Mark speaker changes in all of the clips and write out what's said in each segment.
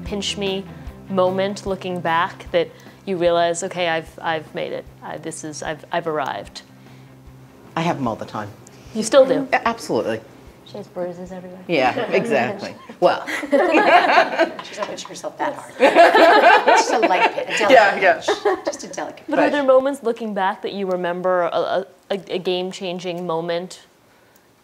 Speaker 1: pinch me moment looking back that you realize, okay, I've made it. I've arrived?
Speaker 2: I have them all the time.
Speaker 1: You still do?
Speaker 2: Absolutely.
Speaker 3: She has bruises everywhere.
Speaker 2: Yeah, exactly. Well.
Speaker 4: She's not pinching herself that hard. Just a light pinch.
Speaker 2: Yeah.
Speaker 4: Just a delicate pinch.
Speaker 1: But are there moments looking back that you remember a game-changing moment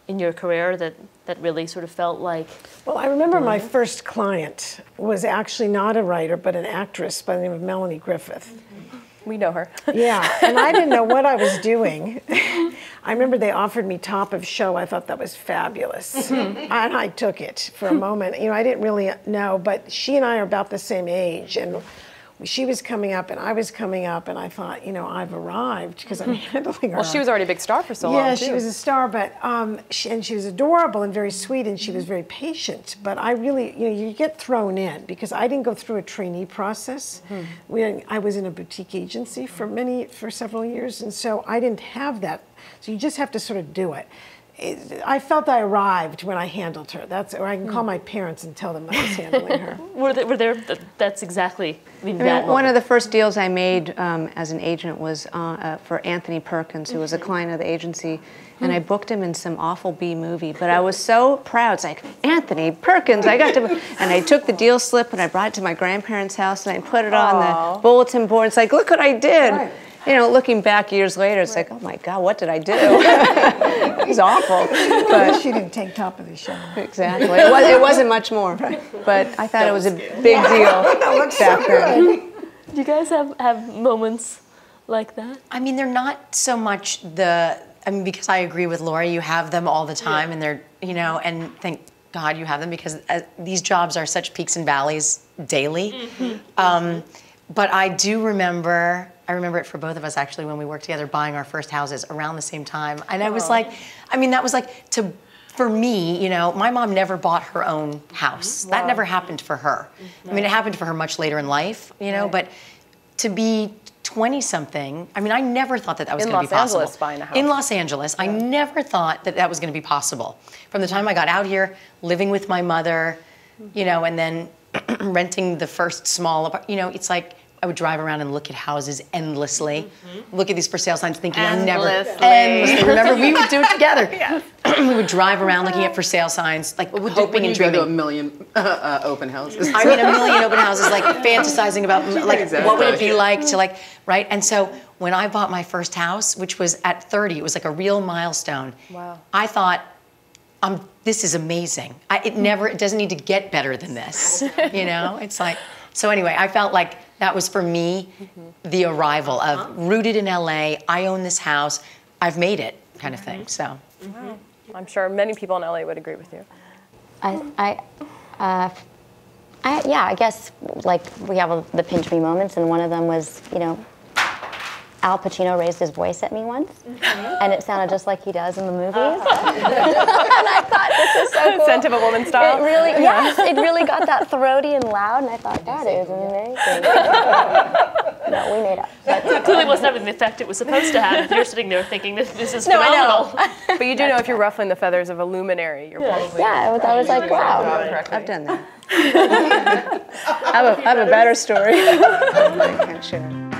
Speaker 1: in your career that really sort of felt like?
Speaker 5: Well, I remember my first client was actually not a writer, but an actress by the name of Melanie Griffith.
Speaker 6: We know her.
Speaker 5: Yeah, and I didn't know what I was doing. I remember they offered me top of show. I thought that was fabulous. And I took it for a moment. You know, I didn't really know, but she and I are about the same age. And she was coming up and I was coming up, and I thought, you know, I've arrived because I'm handling her.
Speaker 6: Well, she was already a big star for so long,
Speaker 5: Yeah,
Speaker 6: too.
Speaker 5: she was a star, but she was adorable and very sweet, and she was very patient. But I really, you know, you get thrown in because I didn't go through a trainee process. I was in a boutique agency for several years, and so I didn't have that. So you just have to sort of do it. I felt I arrived when I handled her. Or I can call my parents and tell them that I was handling her.
Speaker 1: Were there? That's exactly. I mean,
Speaker 3: One of the first deals I made as an agent was for Anthony Perkins, who was a client of the agency, and I booked him in some awful B movie. But I was so proud. It's like, Anthony Perkins, I got to. And I took the deal slip and I brought it to my grandparents' house and I put it on the bulletin board. It's like, look what I did. Right. You know, looking back years later, it's like, oh my God, what did I do? It was awful. But
Speaker 5: she didn't take top of the show.
Speaker 3: Exactly. It wasn't much more. But I thought it was a big deal back then.
Speaker 1: Do you guys have moments like that?
Speaker 4: I mean, they're not so much because I agree with Laura, you have them all the time, and they're, you know, and thank God you have them, because these jobs are such peaks and valleys daily. But I do remember, I remember it for both of us actually when we worked together buying our first houses around the same time. And I was like, I mean, that was like, for me, you know, my mom never bought her own house. That never happened for her. I mean, it happened for her much later in life, you know, but to be 20-something, I mean, I never thought that was going to be possible.
Speaker 6: In Los Angeles, buying a house.
Speaker 4: In Los Angeles, I never thought that was going to be possible. From the time I got out here, living with my mother, you know, and then renting the first small apartment, you know, it's like, I would drive around and look at houses endlessly. Look at these for sale signs thinking I'm never... Endlessly. Remember, we would do it together. We would drive around looking at for sale signs, like hoping and dreaming.
Speaker 2: Go to a million open houses?
Speaker 4: I mean, a million open houses, like fantasizing about like what would it be like to like, right? And so when I bought my first house, which was at 30, it was like a real milestone. Wow. I thought, this is amazing. It doesn't need to get better than this, you know? It's like, so anyway, I felt like that was for me the arrival of rooted in LA, I own this house, I've made it kind of thing, so.
Speaker 6: I'm sure many people in LA would agree with you.
Speaker 3: Yeah, I guess like we have the pinch me moments, and one of them was, you know, Al Pacino raised his voice at me once, and it sounded just like he does in the movies. And I thought, this is so cool.
Speaker 6: Scent of a Woman style?
Speaker 3: It really, yes, it really got that throaty and loud, and I thought, that is amazing. No, we made up.
Speaker 1: But it clearly wasn't having the effect it was supposed to have. You're sitting there thinking, this is phenomenal.
Speaker 6: I know. But you do know if you're ruffling the feathers of a luminary, you're probably...
Speaker 3: Yeah, I was like, wow. I've done that. I have a better story. I can't share.